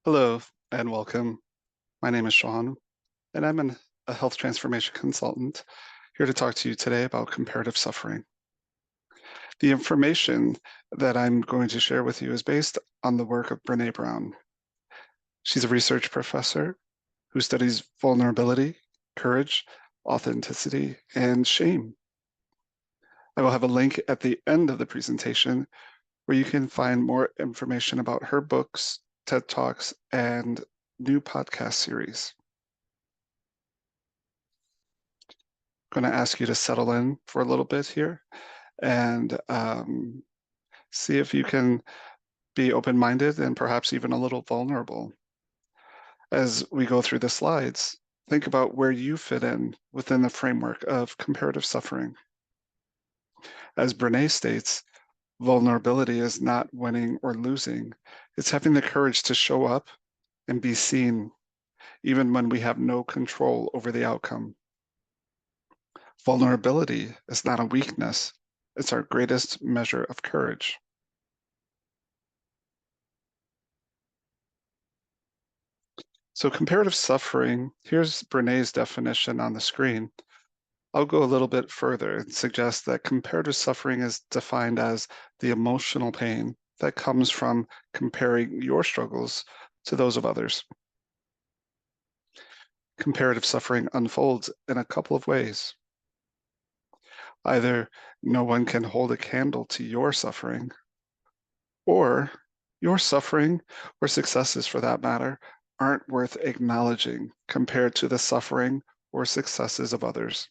Hello and welcome. My name is Sean, and a health transformation consultant here to talk to you today about comparative suffering. The information that I'm going to share with you is based on the work of Brene Brown. She's a research professor who studies vulnerability, courage, authenticity, and shame. I will have a link at the end of the presentation where you can find more information about her books, TED Talks, and new podcast series. Going to ask you to settle in for a little bit here and see if you can be open-minded and perhaps even a little vulnerable. As we go through the slides, think about where you fit in within the framework of comparative suffering. As Brene states, vulnerability is not winning or losing. It's having the courage to show up and be seen, even when we have no control over the outcome. Vulnerability is not a weakness. It's our greatest measure of courage. So comparative suffering, here's Brené's definition on the screen. I'll go a little bit further and suggest that comparative suffering is defined as the emotional pain that comes from comparing your struggles to those of others. Comparative suffering unfolds in a couple of ways. Either no one can hold a candle to your suffering, or your suffering, or successes for that matter, aren't worth acknowledging compared to the suffering or successes of others.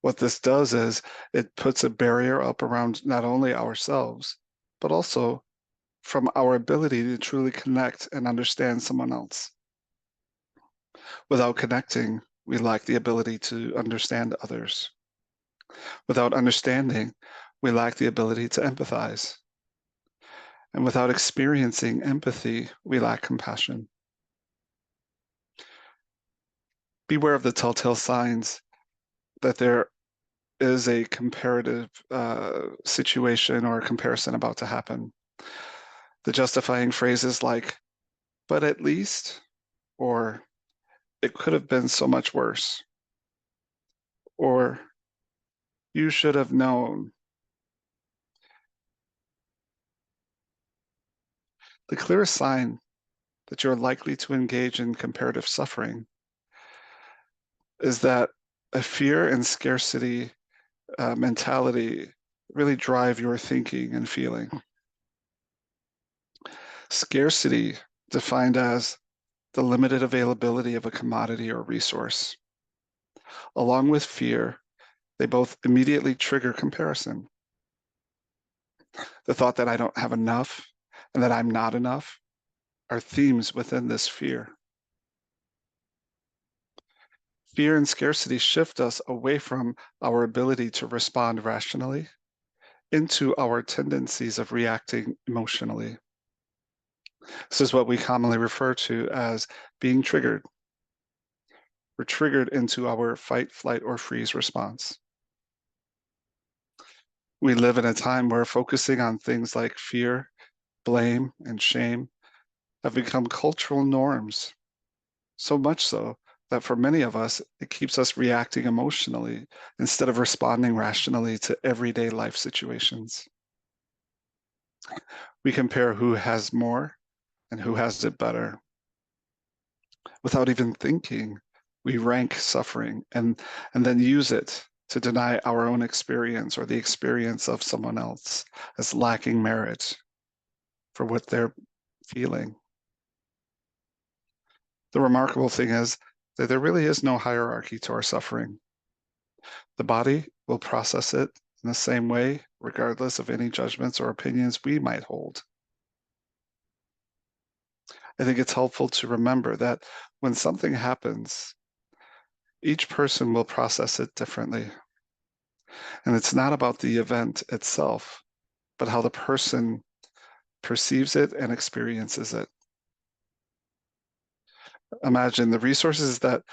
What this does is it puts a barrier up around not only ourselves, but also from our ability to truly connect and understand someone else. Without connecting, we lack the ability to understand others. Without understanding, we lack the ability to empathize. And without experiencing empathy, we lack compassion. Beware of the telltale signs that there is a comparative situation or a comparison about to happen. The justifying phrases like, but at least, or it could have been so much worse, or you should have known. The clearest sign that you're likely to engage in comparative suffering is that a fear and scarcity mentality really drive your thinking and feeling. Scarcity, defined as the limited availability of a commodity or resource. Along with fear, they both immediately trigger comparison. The thought that I don't have enough and that I'm not enough are themes within this fear. Fear and scarcity shift us away from our ability to respond rationally into our tendencies of reacting emotionally. This is what we commonly refer to as being triggered. We're triggered into our fight, flight, or freeze response. We live in a time where focusing on things like fear, blame, and shame have become cultural norms, so much so that for many of us, it keeps us reacting emotionally instead of responding rationally to everyday life situations. We compare who has more and who has it better. Without even thinking, we rank suffering and then use it to deny our own experience or the experience of someone else as lacking merit for what they're feeling. The remarkable thing is that there really is no hierarchy to our suffering. The body will process it in the same way, regardless of any judgments or opinions we might hold. I think it's helpful to remember that when something happens, each person will process it differently. And it's not about the event itself, but how the person perceives it and experiences it. Imagine the resources that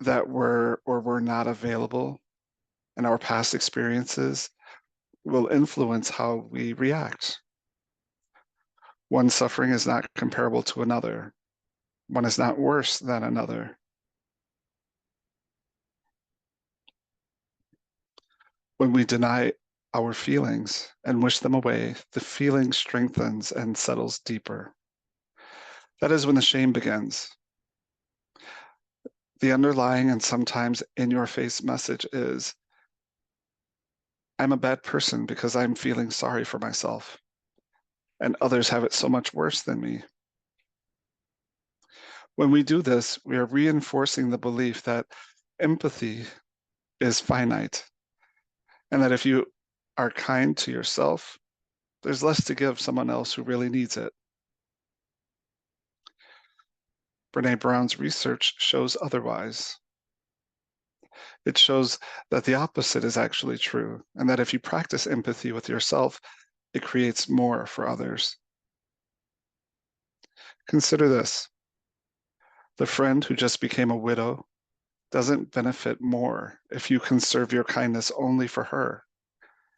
were or were not available in our past experiences will influence how we react. One suffering is not comparable to another. One is not worse than another. When we deny our feelings and wish them away, the feeling strengthens and settles deeper. That is when the shame begins. The underlying and sometimes in your face message is, I'm a bad person because I'm feeling sorry for myself, and others have it so much worse than me. When we do this, we are reinforcing the belief that empathy is finite, and that if you are kind to yourself, there's less to give someone else who really needs it. Brene Brown's research shows otherwise. It shows that the opposite is actually true, and that if you practice empathy with yourself, it creates more for others. Consider this. The friend who just became a widow doesn't benefit more if you conserve your kindness only for her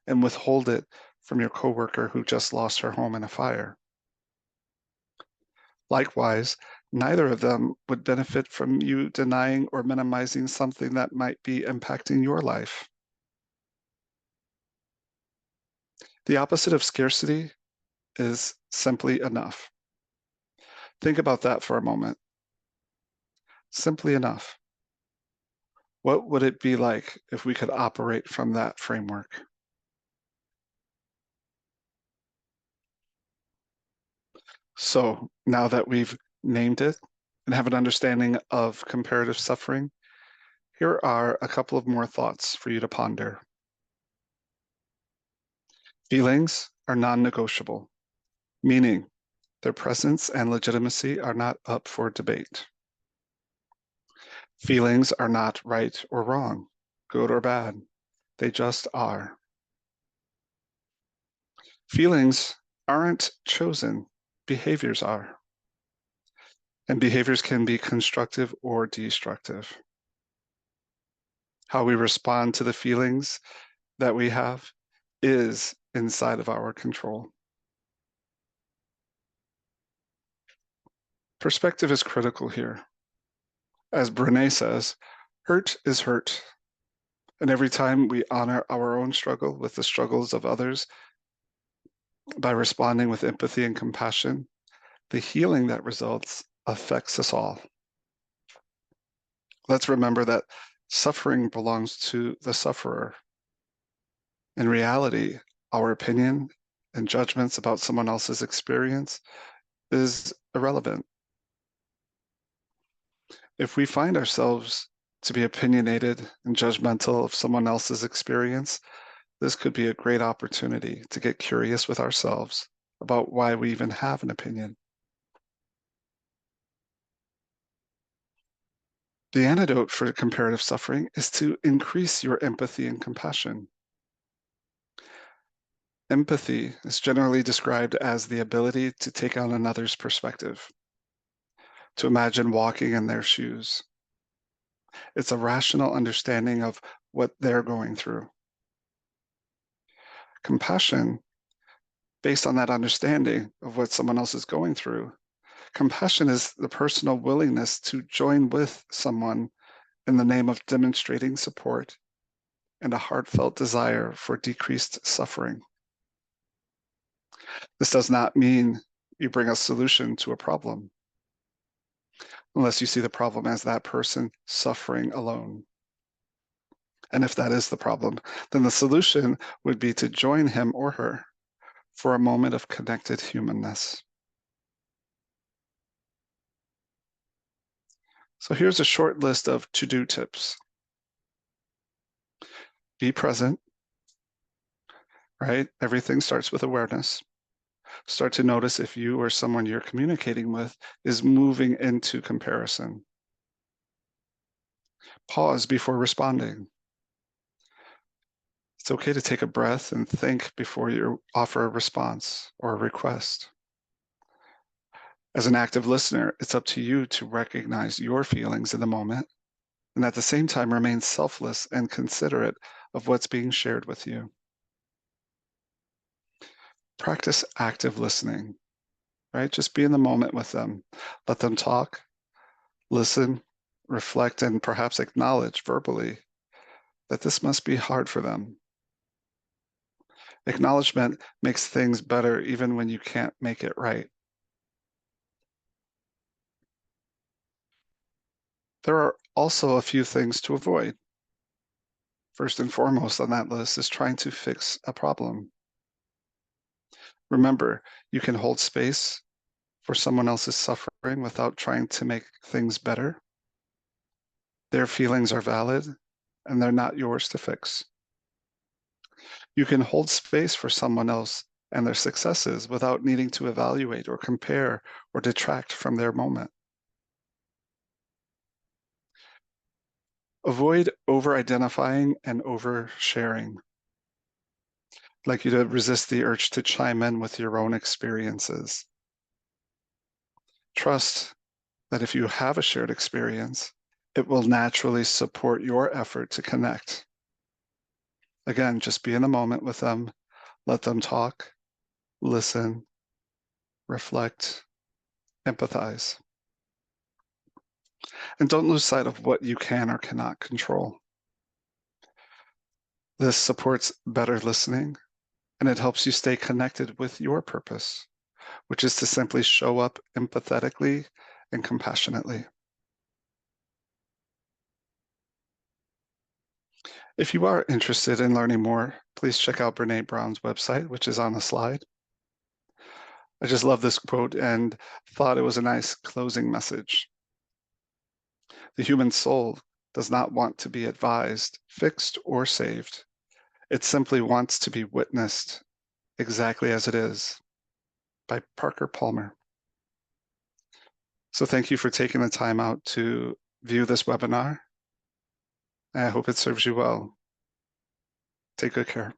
and withhold it from your coworker who just lost her home in a fire. Likewise, neither of them would benefit from you denying or minimizing something that might be impacting your life. The opposite of scarcity is simply enough. Think about that for a moment. Simply enough. What would it be like if we could operate from that framework? So now that we've named it and have an understanding of comparative suffering, here are a couple of more thoughts for you to ponder. Feelings are non-negotiable, meaning their presence and legitimacy are not up for debate. Feelings are not right or wrong, good or bad. They just are. Feelings aren't chosen, behaviors are. And behaviors can be constructive or destructive. How we respond to the feelings that we have is inside of our control. Perspective is critical here. As Brené says, hurt is hurt. And every time we honor our own struggle with the struggles of others by responding with empathy and compassion, the healing that results affects us all. Let's remember that suffering belongs to the sufferer. In reality, our opinion and judgments about someone else's experience is irrelevant. If we find ourselves to be opinionated and judgmental of someone else's experience, this could be a great opportunity to get curious with ourselves about why we even have an opinion. The antidote for comparative suffering is to increase your empathy and compassion. Empathy is generally described as the ability to take on another's perspective, to imagine walking in their shoes. It's a rational understanding of what they're going through. Compassion, based on that understanding of what someone else is going through, compassion is the personal willingness to join with someone in the name of demonstrating support and a heartfelt desire for decreased suffering. This does not mean you bring a solution to a problem, unless you see the problem as that person suffering alone. And if that is the problem, then the solution would be to join him or her for a moment of connected humanness. So here's a short list of to-do tips. Be present, right? Everything starts with awareness. Start to notice if you or someone you're communicating with is moving into comparison. Pause before responding. It's okay to take a breath and think before you offer a response or a request. As an active listener, it's up to you to recognize your feelings in the moment and at the same time remain selfless and considerate of what's being shared with you. Practice active listening. right? Just be in the moment with them. Let them talk, listen, reflect, and perhaps acknowledge verbally that this must be hard for them. Acknowledgement makes things better even when you can't make it right. There are also a few things to avoid. First and foremost on that list is trying to fix a problem. Remember, you can hold space for someone else's suffering without trying to make things better. Their feelings are valid and they're not yours to fix. You can hold space for someone else and their successes without needing to evaluate or compare or detract from their moment. Avoid over-identifying and over-sharing. I'd like you to resist the urge to chime in with your own experiences. Trust that if you have a shared experience, it will naturally support your effort to connect. Again, just be in the moment with them, let them talk, listen, reflect, empathize. And don't lose sight of what you can or cannot control. This supports better listening, and it helps you stay connected with your purpose, which is to simply show up empathetically and compassionately. If you are interested in learning more, please check out Brene Brown's website, which is on the slide. I just love this quote and thought it was a nice closing message. The human soul does not want to be advised, fixed, or saved. It simply wants to be witnessed exactly as it is, by Parker Palmer. So thank you for taking the time out to view this webinar. I hope it serves you well. Take good care.